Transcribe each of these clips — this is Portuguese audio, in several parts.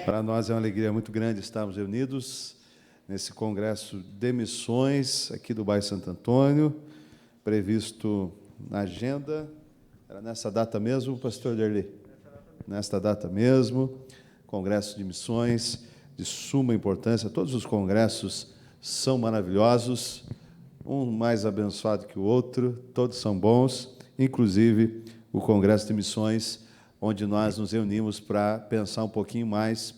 Para nós é uma alegria muito grande estarmos reunidos nesse congresso de missões aqui do bairro Santo Antônio, previsto na agenda. Era nessa data mesmo, pastor Derli? Nesta data mesmo, congresso de missões de suma importância. Todos os congressos são maravilhosos, um mais abençoado que o outro, todos são bons, inclusive o congresso de missões, onde nós nos reunimos para pensar um pouquinho mais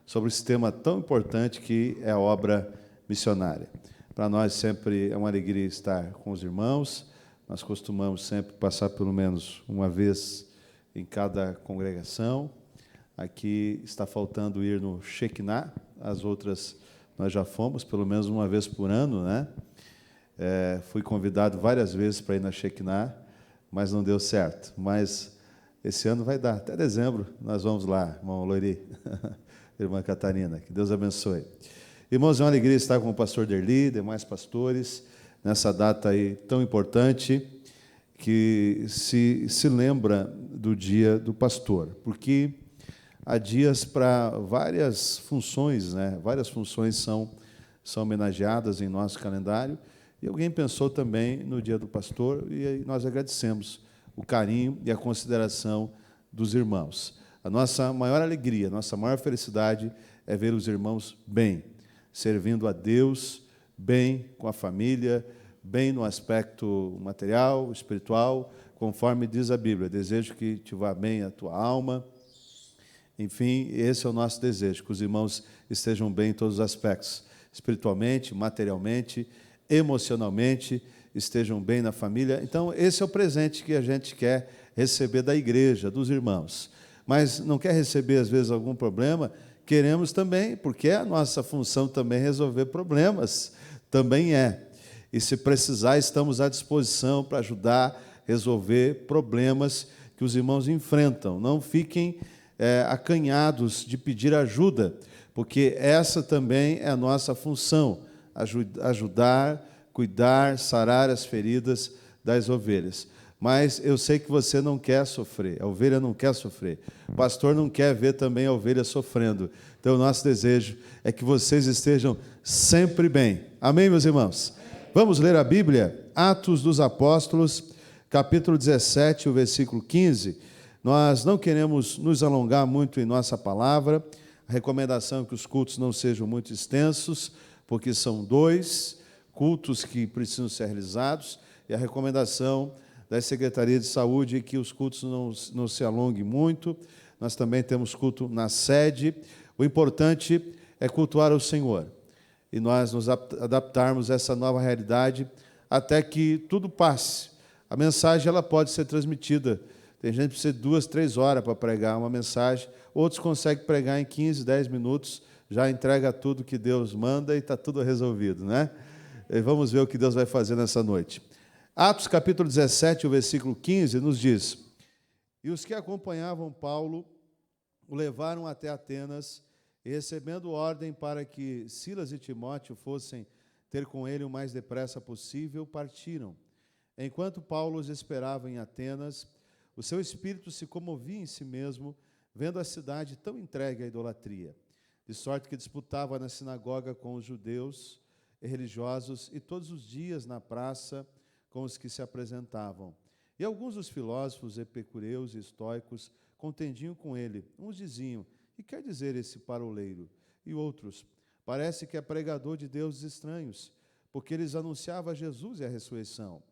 sobre esse tema tão importante que é a obra missionária. Para nós sempre é uma alegria estar com os irmãos, nós costumamos sempre passar pelo menos uma vez em cada congregação. Aqui está faltando ir no Shekinah, as outras nós já fomos, pelo menos uma vez por ano, né? Fui convidado várias vezes para ir na Shekinah, mas não deu certo. Mas esse ano vai dar, até dezembro nós vamos lá, irmão Loiri, irmã Catarina, que Deus abençoe. Irmãos, é uma alegria estar com o pastor Derli, demais pastores, nessa data aí tão importante, que se lembra do dia do pastor, porque há dias para várias funções, né? Várias funções são homenageadas em nosso calendário, e alguém pensou também no dia do pastor, e aí nós agradecemos o carinho e a consideração dos irmãos. A nossa maior alegria, a nossa maior felicidade é ver os irmãos bem, servindo a Deus, bem com a família, bem no aspecto material, espiritual, conforme diz a Bíblia. Desejo que te vá bem a tua alma. Enfim, esse é o nosso desejo, que os irmãos estejam bem em todos os aspectos, espiritualmente, materialmente, emocionalmente, estejam bem na família. Então, esse é o presente que a gente quer receber da igreja, dos irmãos. Mas não quer receber, às vezes, algum problema? Queremos também, porque é a nossa função também resolver problemas, também é. E se precisar, estamos à disposição para ajudar a resolver problemas que os irmãos enfrentam. Não fiquem acanhados de pedir ajuda, porque essa também é a nossa função, ajudar, cuidar, sarar as feridas das ovelhas. Mas eu sei que você não quer sofrer, a ovelha não quer sofrer, o pastor não quer ver também a ovelha sofrendo. Então, o nosso desejo é que vocês estejam sempre bem. Amém, meus irmãos? Vamos ler a Bíblia, Atos dos Apóstolos, capítulo 17, o versículo 15. Nós não queremos nos alongar muito em nossa palavra. A recomendação é que os cultos não sejam muito extensos, porque são 2 cultos que precisam ser realizados, e a recomendação da Secretaria de Saúde é que os cultos não se alonguem muito. Nós também temos culto na sede. O importante é cultuar o Senhor, e nós nos adaptarmos a essa nova realidade até que tudo passe. A mensagem ela pode ser transmitida. Tem gente que precisa de 2, 3 horas para pregar uma mensagem, outros conseguem pregar em 15, 10 minutos, já entrega tudo que Deus manda e está tudo resolvido, né? E vamos ver o que Deus vai fazer nessa noite. Atos capítulo 17, o versículo 15, nos diz: E os que acompanhavam Paulo o levaram até Atenas, e recebendo ordem para que Silas e Timóteo fossem ter com ele o mais depressa possível, partiram. Enquanto Paulo os esperava em Atenas, o seu espírito se comovia em si mesmo, vendo a cidade tão entregue à idolatria, de sorte que disputava na sinagoga com os judeus e religiosos, e todos os dias na praça com os que se apresentavam. E alguns dos filósofos epicureus e estoicos contendiam com ele. Uns diziam: que quer dizer esse paroleiro? E outros: parece que é pregador de deuses estranhos, porque eles anunciava Jesus e a ressurreição.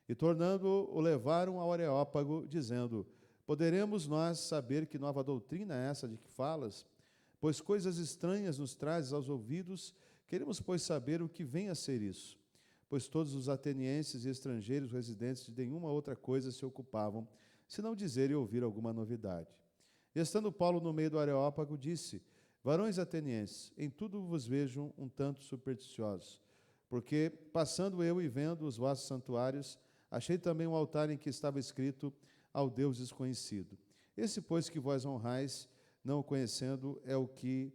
E tornando-o, levaram ao Areópago, dizendo: poderemos nós saber que nova doutrina é essa de que falas? Pois coisas estranhas nos trazes aos ouvidos, queremos, pois, saber o que vem a ser isso. Pois todos os atenienses e estrangeiros residentes de nenhuma outra coisa se ocupavam, senão dizer e ouvir alguma novidade. E estando Paulo no meio do Areópago, disse: varões atenienses, em tudo vos vejo um tanto supersticiosos, porque, passando eu e vendo os vossos santuários, achei também um altar em que estava escrito: ao Deus desconhecido. Esse, pois, que vós honrais, não o conhecendo, é o que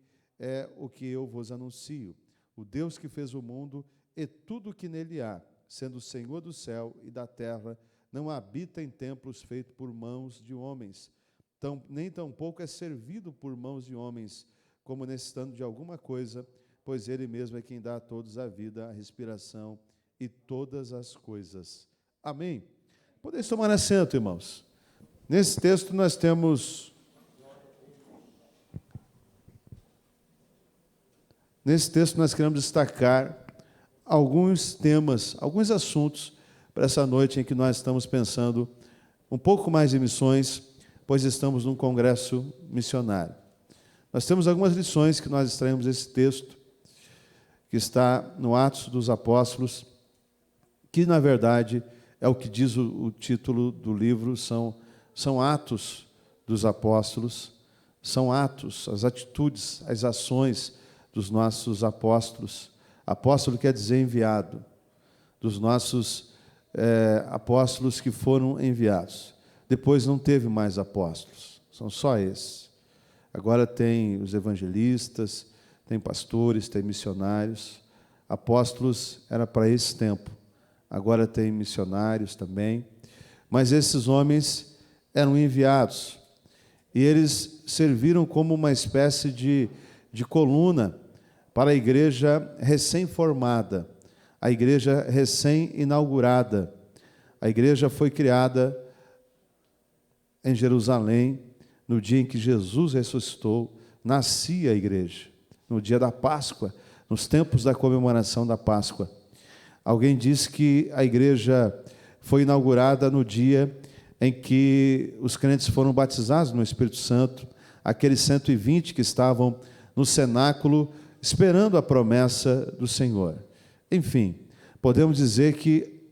eu vos anuncio. O Deus que fez o mundo e tudo o que nele há, sendo o Senhor do céu e da terra, não habita em templos feitos por mãos de homens, nem tampouco é servido por mãos de homens, como necessitando de alguma coisa, pois Ele mesmo é quem dá a todos a vida, a respiração e todas as coisas. Amém? Podeis tomar assento, irmãos. Nesse texto nós temos... Nesse texto nós queremos destacar alguns temas, alguns assuntos para essa noite em que nós estamos pensando um pouco mais em missões, pois estamos num congresso missionário. Nós temos algumas lições que nós extraímos desse texto, que está no Atos dos Apóstolos, que na verdade é o que diz o título do livro, são Atos dos Apóstolos, são atos, as atitudes, as ações dos nossos apóstolos. Apóstolo quer dizer enviado, dos nossos apóstolos que foram enviados. Depois não teve mais apóstolos, são só esses. Agora tem os evangelistas, tem pastores, tem missionários. Apóstolos era para esse tempo, agora tem missionários também. Mas esses homens eram enviados e eles serviram como uma espécie de coluna para a igreja recém-formada, a igreja recém-inaugurada. A igreja foi criada em Jerusalém, no dia em que Jesus ressuscitou, nascia a igreja, no dia da Páscoa, nos tempos da comemoração da Páscoa. Alguém disse que a igreja foi inaugurada no dia em que os crentes foram batizados no Espírito Santo, aqueles 120 que estavam no cenáculo, esperando a promessa do Senhor. Enfim, podemos dizer que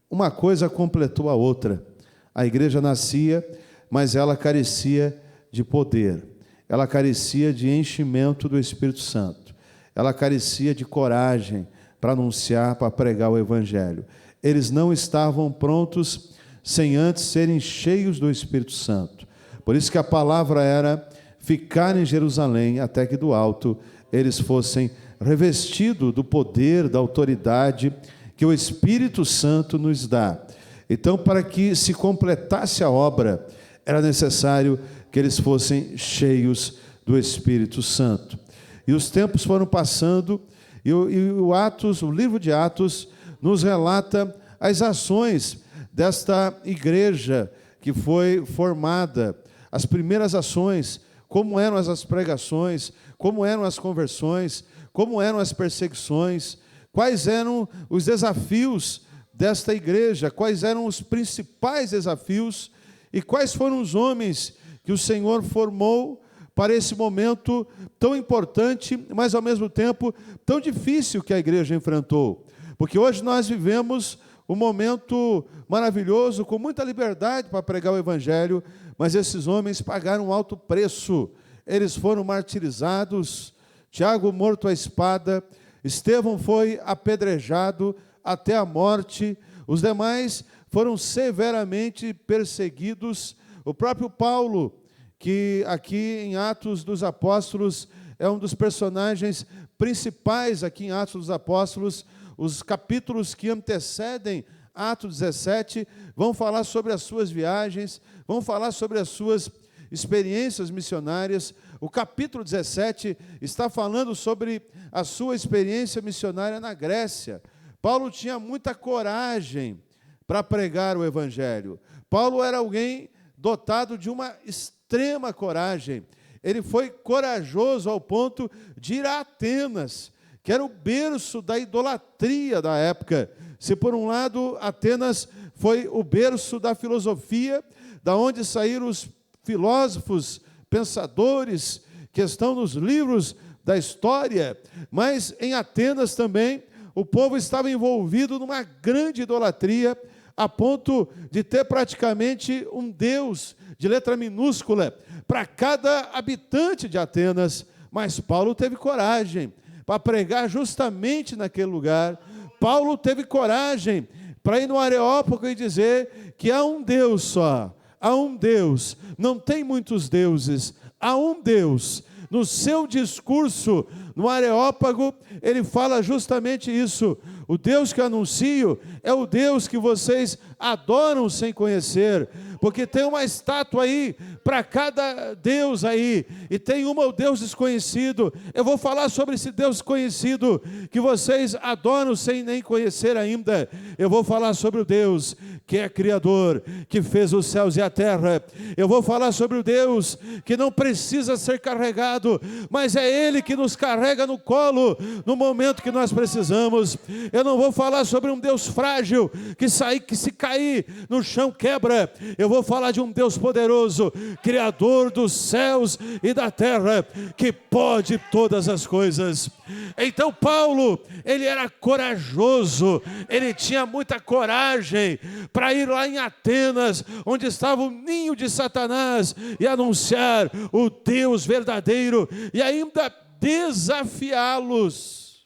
uma coisa completou a outra. A igreja nascia, mas ela carecia de poder, ela carecia de enchimento do Espírito Santo, ela carecia de coragem para anunciar, para pregar o Evangelho. Eles não estavam prontos sem antes serem cheios do Espírito Santo. Por isso que a palavra era ficar em Jerusalém até que do alto eles fossem revestidos do poder, da autoridade que o Espírito Santo nos dá. Então, para que se completasse a obra, era necessário que eles fossem cheios do Espírito Santo. E os tempos foram passando, e o livro de Atos nos relata as ações desta igreja que foi formada, as primeiras ações, como eram as pregações, como eram as conversões, como eram as perseguições, quais eram os desafios desta igreja, quais eram os principais desafios e quais foram os homens que o Senhor formou para esse momento tão importante, mas ao mesmo tempo tão difícil que a igreja enfrentou. Porque hoje nós vivemos um momento maravilhoso, com muita liberdade para pregar o Evangelho, mas esses homens pagaram um alto preço. Eles foram martirizados, Tiago morto à espada, Estevão foi apedrejado até a morte, os demais foram severamente perseguidos. O próprio Paulo, que aqui em Atos dos Apóstolos é um dos personagens principais aqui em Atos dos Apóstolos, os capítulos que antecedem Atos 17 vão falar sobre as suas viagens, vão falar sobre as suas experiências missionárias. O capítulo 17 está falando sobre a sua experiência missionária na Grécia. Paulo tinha muita coragem para pregar o Evangelho. Paulo era alguém dotado de uma extrema coragem. Ele foi corajoso ao ponto de ir a Atenas, que era o berço da idolatria da época. Se por um lado Atenas foi o berço da filosofia, da onde saíram os filósofos, pensadores, que estão nos livros da história, mas em Atenas também o povo estava envolvido numa grande idolatria, a ponto de ter praticamente um deus de letra minúscula para cada habitante de Atenas. Mas Paulo teve coragem para pregar justamente naquele lugar. Paulo teve coragem para ir no Areópago e dizer que há um Deus só, há um Deus, não tem muitos deuses, há um Deus. No seu discurso no Areópago, ele fala justamente isso: o Deus que anuncio é o Deus que vocês adoram sem conhecer, porque tem uma estátua aí para cada Deus aí, e tem o Deus desconhecido. Eu vou falar sobre esse Deus conhecido que vocês adoram sem nem conhecer ainda. Eu vou falar sobre o Deus que é Criador, que fez os céus e a terra. Eu vou falar sobre o Deus que não precisa ser carregado, mas é Ele que nos carrega no colo no momento que nós precisamos. Eu não vou falar sobre um Deus frágil que se cair no chão quebra. Eu vou falar de um Deus poderoso, Criador dos céus e da terra, que pode todas as coisas. Então Paulo, ele era corajoso, ele tinha muita coragem para ir lá em Atenas, onde estava o ninho de Satanás, e anunciar o Deus verdadeiro, e ainda desafiá-los.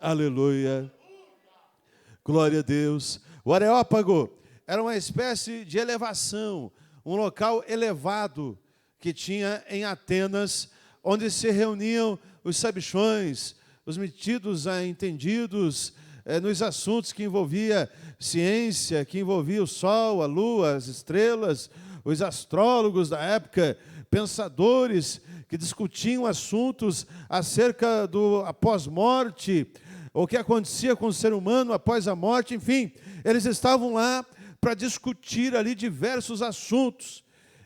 Aleluia, glória a Deus. O Areópago era uma espécie de elevação, um local elevado que tinha em Atenas, onde se reuniam os sabichões, os metidos a entendidos nos assuntos que envolvia ciência, que envolvia o sol, a lua, as estrelas, os astrólogos da época, pensadores que discutiam assuntos acerca do após-morte, o que acontecia com o ser humano após a morte, enfim, eles estavam lá para discutir ali diversos assuntos.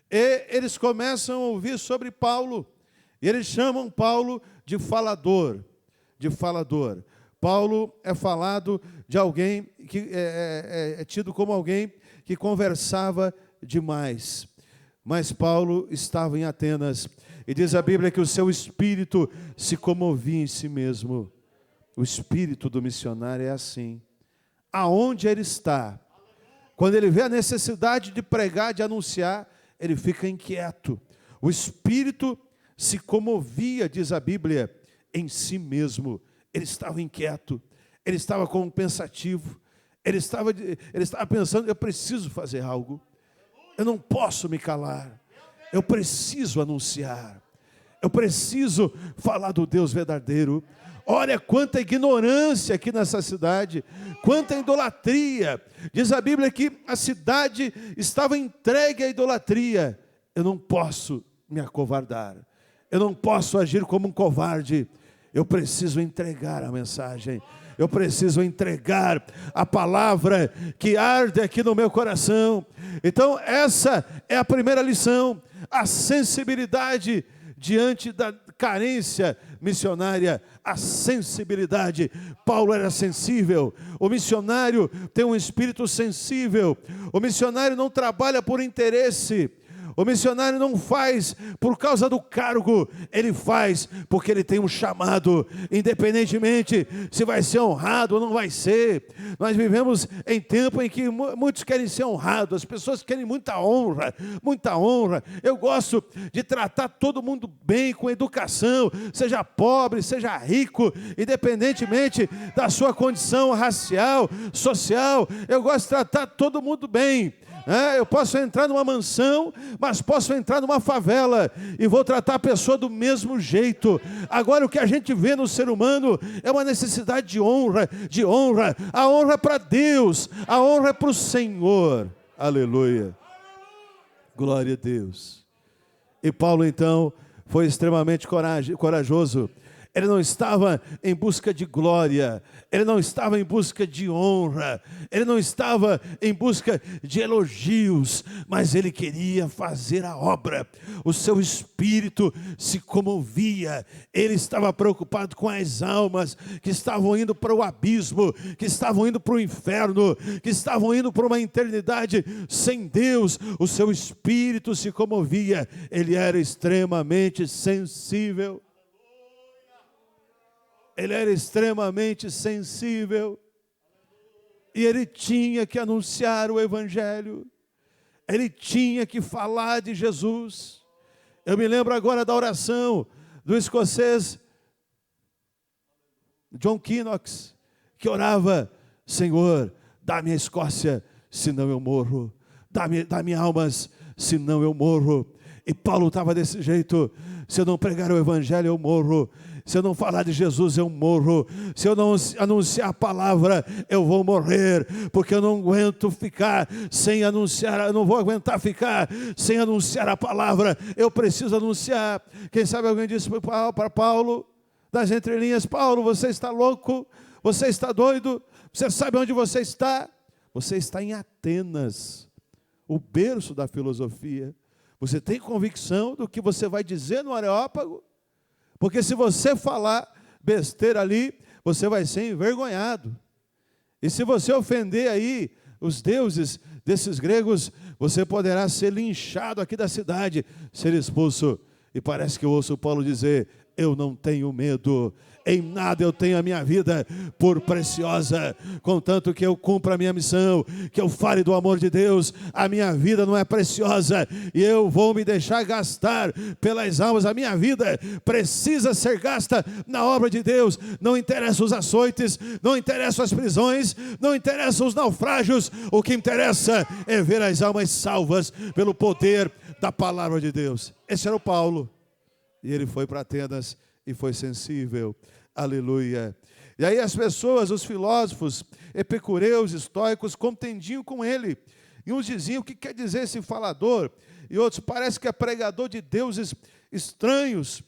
E eles começam a ouvir sobre Paulo, e eles chamam Paulo de falador, Paulo é falado de alguém que é tido como alguém que conversava demais. Mas Paulo estava em Atenas, e diz a Bíblia que o seu espírito se comovia em si mesmo. O espírito do missionário é assim. Aonde ele está, quando ele vê a necessidade de pregar, de anunciar, ele fica inquieto. O espírito se comovia, diz a Bíblia, em si mesmo. Ele estava inquieto, ele estava como pensativo, ele estava pensando: eu preciso fazer algo, eu não posso me calar, eu preciso anunciar, eu preciso falar do Deus verdadeiro. Olha quanta ignorância aqui nessa cidade, quanta idolatria. Diz a Bíblia que a cidade estava entregue à idolatria. Eu não posso me acovardar, eu não posso agir como um covarde. Eu preciso entregar a mensagem, eu preciso entregar a palavra que arde aqui no meu coração. Então essa é a primeira lição, a sensibilidade diante da carência missionária, a sensibilidade. Paulo era sensível, o missionário tem um espírito sensível, o missionário não trabalha por interesse, o missionário não faz por causa do cargo, ele faz porque ele tem um chamado, independentemente se vai ser honrado ou não vai ser. Nós vivemos em tempo em que muitos querem ser honrados, as pessoas querem muita honra, muita honra. Eu gosto de tratar todo mundo bem, com educação, seja pobre, seja rico, independentemente da sua condição racial, social. Eu gosto de tratar todo mundo bem. Eu posso entrar numa mansão, mas posso entrar numa favela e vou tratar a pessoa do mesmo jeito. Agora, o que a gente vê no ser humano é uma necessidade de honra. A honra é para Deus, a honra é para o Senhor. Aleluia, glória a Deus. E Paulo então foi extremamente corajoso. Ele não estava em busca de glória, ele não estava em busca de honra, ele não estava em busca de elogios, mas ele queria fazer a obra. O seu espírito se comovia, ele estava preocupado com as almas que estavam indo para o abismo, que estavam indo para o inferno, que estavam indo para uma eternidade sem Deus. O seu espírito se comovia, ele era extremamente sensível. Ele era extremamente sensível, e ele tinha que anunciar o Evangelho, ele tinha que falar de Jesus. Eu me lembro agora da oração do escocês John Knox, que orava: Senhor, dá-me a Escócia, senão eu morro, dá-me almas, senão eu morro. E Paulo estava desse jeito: Se eu não pregar o evangelho, eu morro. Se eu não falar de Jesus, eu morro. Se eu não anunciar a palavra, eu vou morrer, porque eu não aguento ficar sem anunciar, eu não vou aguentar ficar sem anunciar a palavra. Eu preciso anunciar. Quem sabe alguém disse para Paulo, das entrelinhas: Paulo, você está louco? Você está doido? Você sabe onde você está? Você está em Atenas, o berço da filosofia. Você tem convicção do que você vai dizer no Areópago? Porque se você falar besteira ali, você vai ser envergonhado. E se você ofender aí os deuses desses gregos, você poderá ser linchado aqui da cidade, ser expulso. E parece que eu ouço Paulo dizer: eu não tenho medo, em nada eu tenho a minha vida por preciosa, contanto que eu cumpra a minha missão, que eu fale do amor de Deus. A minha vida não é preciosa e eu vou me deixar gastar pelas almas. A minha vida precisa ser gasta na obra de Deus. Não interessam os açoites, não interessam as prisões, não interessam os naufrágios. O que interessa é ver as almas salvas pelo poder da palavra de Deus. Esse era o Paulo. E ele foi para Atenas e foi sensível. Aleluia. E aí as pessoas, os filósofos, epicureus, estoicos, contendiam com ele. E uns diziam: o que quer dizer esse falador? E outros: parece que é pregador de deuses estranhos,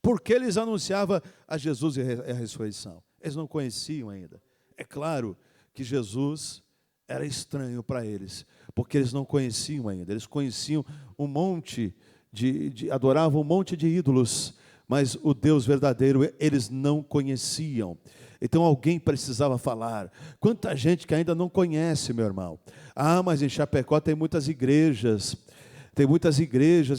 porque eles anunciavam a Jesus e a ressurreição. Eles não conheciam ainda. É claro que Jesus era estranho para eles, porque eles não conheciam ainda. Eles conheciam um monte adoravam um monte de ídolos, mas o Deus verdadeiro eles não conheciam. Então alguém precisava falar. Quanta gente que ainda não conhece, meu irmão. Mas em Chapecó tem muitas igrejas.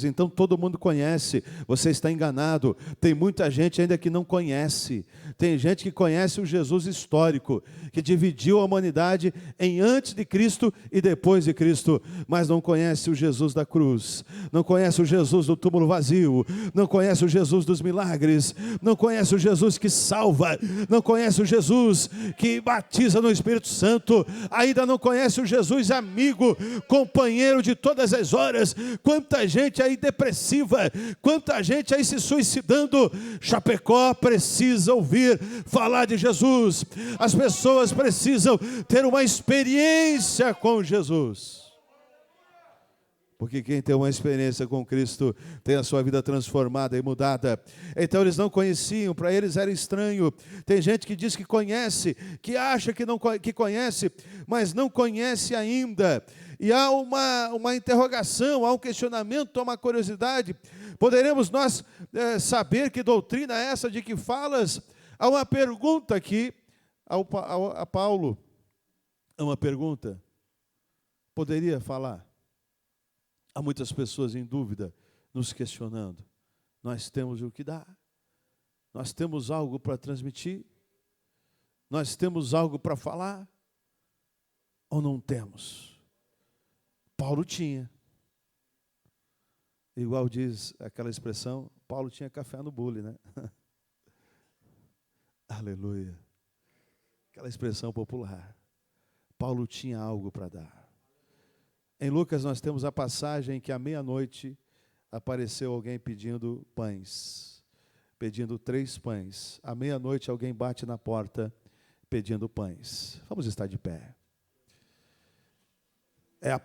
Então todo mundo conhece. Você está enganado. Tem muita gente ainda que não conhece. Tem gente que conhece o Jesus histórico, que dividiu a humanidade em antes de Cristo e depois de Cristo, mas não conhece o Jesus da cruz, não conhece o Jesus do túmulo vazio, não conhece o Jesus dos milagres, não conhece o Jesus que salva, não conhece o Jesus que batiza no Espírito Santo, ainda não conhece o Jesus amigo, companheiro de todas as horas. Quanta gente aí depressiva, quanta gente aí se suicidando. Chapecó precisa ouvir falar de Jesus. As pessoas precisam ter uma experiência com Jesus, porque quem tem uma experiência com Cristo tem a sua vida transformada e mudada. Então eles não conheciam, para eles era estranho. Tem gente que diz que conhece, que acha que conhece, mas não conhece ainda. E há uma interrogação, há um questionamento, há uma curiosidade. Poderemos nós saber que doutrina é essa de que falas? Há uma pergunta aqui a Paulo. Há uma pergunta. Poderia falar? Há muitas pessoas em dúvida, nos questionando. Nós temos o que dar? Nós temos algo para transmitir? Nós temos algo para falar? Ou não temos? Paulo tinha. Igual diz aquela expressão, Paulo tinha café no bule, né? Aleluia. Aquela expressão popular. Paulo tinha algo para dar. Em Lucas nós temos a passagem que à meia-noite apareceu alguém pedindo pães, pedindo 3 pães. À meia-noite alguém bate na porta pedindo pães. Vamos estar de pé. É a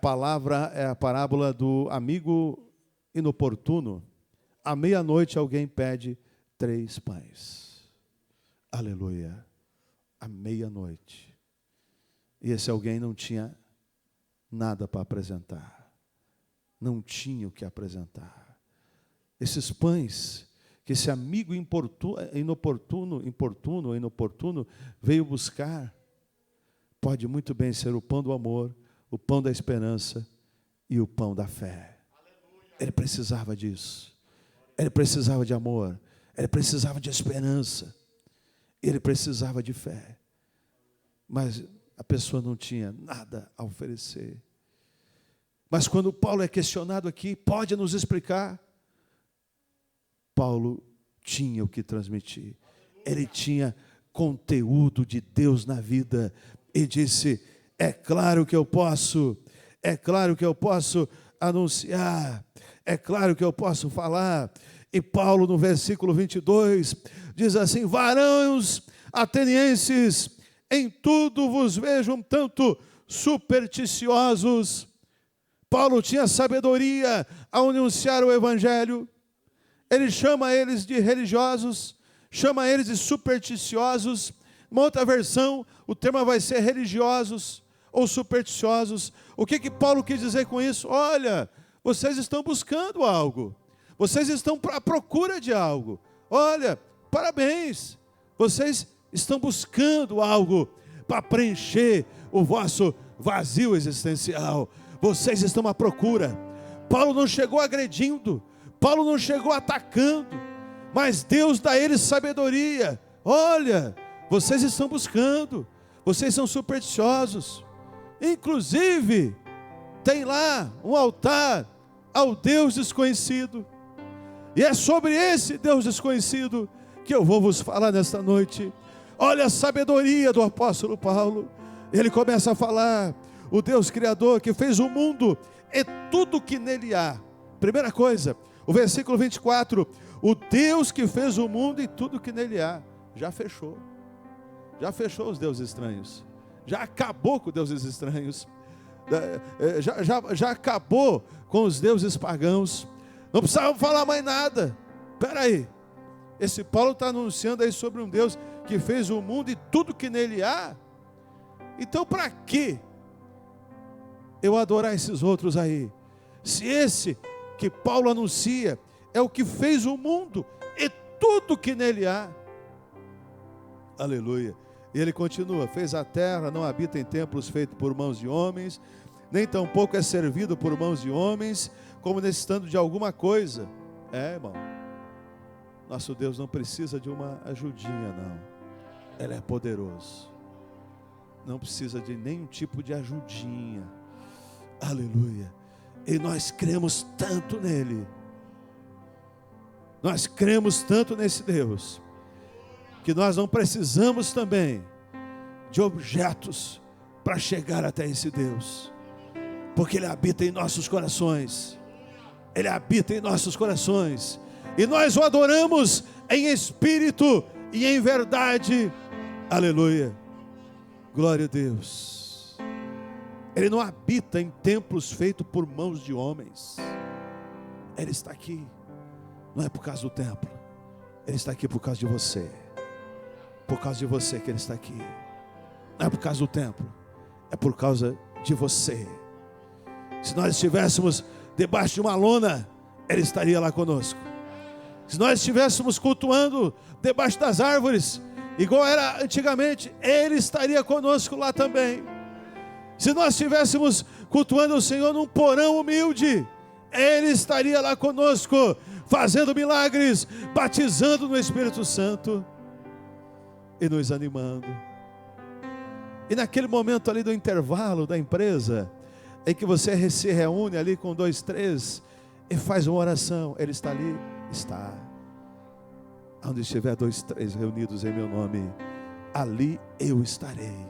parábola do amigo inoportuno. À meia-noite alguém pede 3 pães. Aleluia. À meia-noite. E esse alguém não tinha nada para apresentar. Não tinha o que apresentar. Esses pães que esse amigo inoportuno veio buscar, pode muito bem ser o pão do amor, o pão da esperança e o pão da fé. Ele precisava disso. Ele precisava de amor. Ele precisava de esperança. Ele precisava de fé. Mas a pessoa não tinha nada a oferecer. Mas quando Paulo é questionado aqui, pode nos explicar? Paulo tinha o que transmitir. Ele tinha conteúdo de Deus na vida. E disse: é claro que eu posso anunciar, é claro que eu posso falar. E Paulo, no versículo 22, diz assim: varões atenienses, em tudo vos vejo um tanto supersticiosos. Paulo tinha sabedoria ao anunciar o evangelho. Ele chama eles de religiosos, chama eles de supersticiosos. Uma outra versão, o termo vai ser religiosos ou supersticiosos. O que Paulo quis dizer com isso? Olha, vocês estão buscando algo, vocês estão à procura de algo. Olha, parabéns, vocês estão buscando algo para preencher o vosso vazio existencial. Vocês estão à procura. Paulo não chegou agredindo, Paulo não chegou atacando, mas Deus dá a eles sabedoria. Olha, vocês estão buscando, vocês são supersticiosos. Inclusive, tem lá um altar ao Deus desconhecido. E é sobre esse Deus desconhecido que eu vou vos falar nesta noite. Olha a sabedoria do apóstolo Paulo. Ele começa a falar: o Deus Criador que fez o mundo e tudo que nele há. Primeira coisa, o versículo 24: o Deus que fez o mundo e tudo que nele há. Já fechou os deuses estranhos, já acabou com deuses estranhos, já acabou com os deuses pagãos. Não precisava falar mais nada. Espera aí, esse Paulo está anunciando aí sobre um Deus que fez o mundo e tudo que nele há. Então para que eu adorar esses outros aí, se esse que Paulo anuncia é o que fez o mundo e tudo que nele há? Aleluia. E ele continua: fez a terra, não habita em templos feitos por mãos de homens, nem tampouco é servido por mãos de homens, como necessitando de alguma coisa. Irmão, nosso Deus não precisa de uma ajudinha, não. Ele é poderoso, não precisa de nenhum tipo de ajudinha. Aleluia. E nós cremos tanto nele, nós cremos tanto nesse Deus, que nós não precisamos também de objetos para chegar até esse Deus, porque Ele habita em nossos corações. Ele habita em nossos corações, e nós o adoramos em espírito e em verdade. Aleluia, glória a Deus. Ele não habita em templos feitos por mãos de homens. Ele está aqui, não é por causa do templo, Ele está aqui por causa de você. Por causa de você que Ele está aqui. Não é por causa do templo, é por causa de você. Se nós estivéssemos debaixo de uma lona, Ele estaria lá conosco. Se nós estivéssemos cultuando debaixo das árvores, igual era antigamente, Ele estaria conosco lá também. Se nós estivéssemos cultuando o Senhor num porão humilde, Ele estaria lá conosco, fazendo milagres, batizando no Espírito Santo e nos animando. E naquele momento ali do intervalo da empresa, em que você se reúne ali com 2, 3 e faz uma oração, Ele está ali? Está. Onde estiver 2, 3 reunidos em meu nome, ali eu estarei.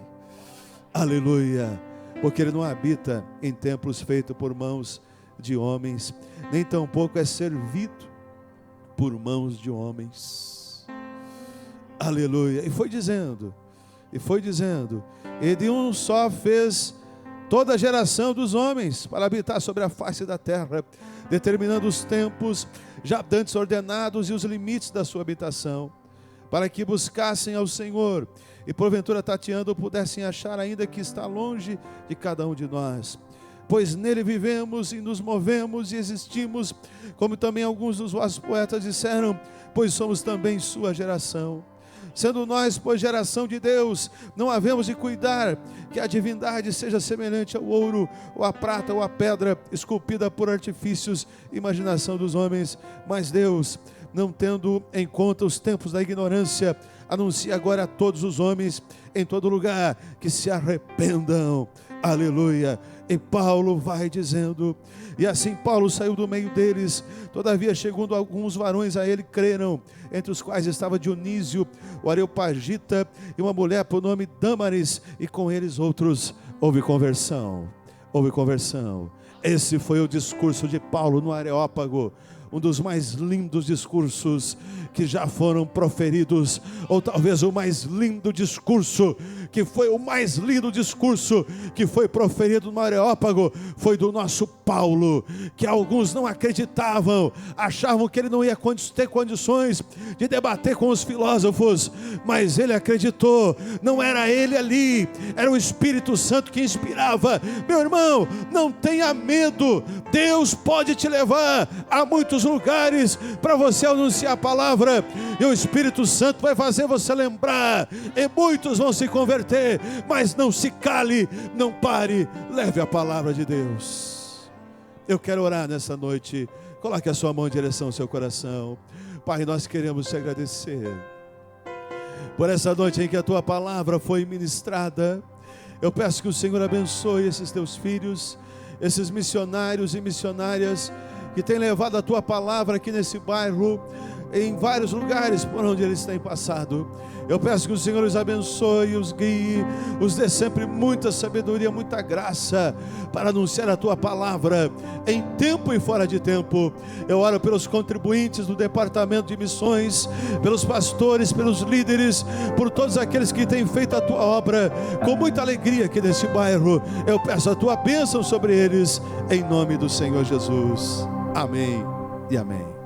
Aleluia. Porque Ele não habita em templos feitos por mãos de homens, nem tampouco é servido por mãos de homens. Aleluia. E foi dizendo, e de um só fez toda a geração dos homens para habitar sobre a face da terra, determinando os tempos já dantes ordenados e os limites da sua habitação, para que buscassem ao Senhor e porventura tateando pudessem achar, ainda que está longe de cada um de nós. Pois nele vivemos e nos movemos e existimos, como também alguns dos vossos poetas disseram, pois somos também sua geração. Sendo nós, pois, geração de Deus, não havemos de cuidar que a divindade seja semelhante ao ouro, ou à prata, ou à pedra, esculpida por artifícios, imaginação dos homens. Mas Deus, não tendo em conta os tempos da ignorância, anuncia agora a todos os homens, em todo lugar, que se arrependam. Aleluia. E Paulo vai dizendo, e assim Paulo saiu do meio deles, todavia chegando alguns varões a ele creram, entre os quais estava Dionísio, o Areopagita, e uma mulher por nome Dâmaris, e com eles outros. Houve conversão. Esse foi o discurso de Paulo no Areópago. um dos mais lindos discursos que já foram proferidos, ou talvez o mais lindo discurso, que foi o mais lindo discurso que foi proferido no Areópago, foi do nosso Paulo, que alguns não acreditavam, achavam que ele não ia ter condições de debater com os filósofos, mas ele acreditou. Não era ele ali, era o Espírito Santo que inspirava. Meu irmão, não tenha medo, Deus pode te levar a muitos lugares para você anunciar a palavra, e o Espírito Santo vai fazer você lembrar, e muitos vão se converter. Mas não se cale, não pare, leve a palavra de Deus. Eu quero orar nessa noite. Coloque a sua mão em direção ao seu coração. Pai, nós queremos te agradecer por essa noite em que a tua palavra foi ministrada. Eu peço que o Senhor abençoe esses teus filhos, esses missionários e missionárias que têm levado a tua palavra aqui nesse bairro, em vários lugares por onde eles têm passado. Eu peço que o Senhor os abençoe, os guie, os dê sempre muita sabedoria, muita graça para anunciar a tua palavra em tempo e fora de tempo. Eu oro pelos contribuintes do departamento de missões, pelos pastores, pelos líderes, por todos aqueles que têm feito a tua obra com muita alegria aqui nesse bairro. Eu peço a tua bênção sobre eles, em nome do Senhor Jesus. Amém e amém.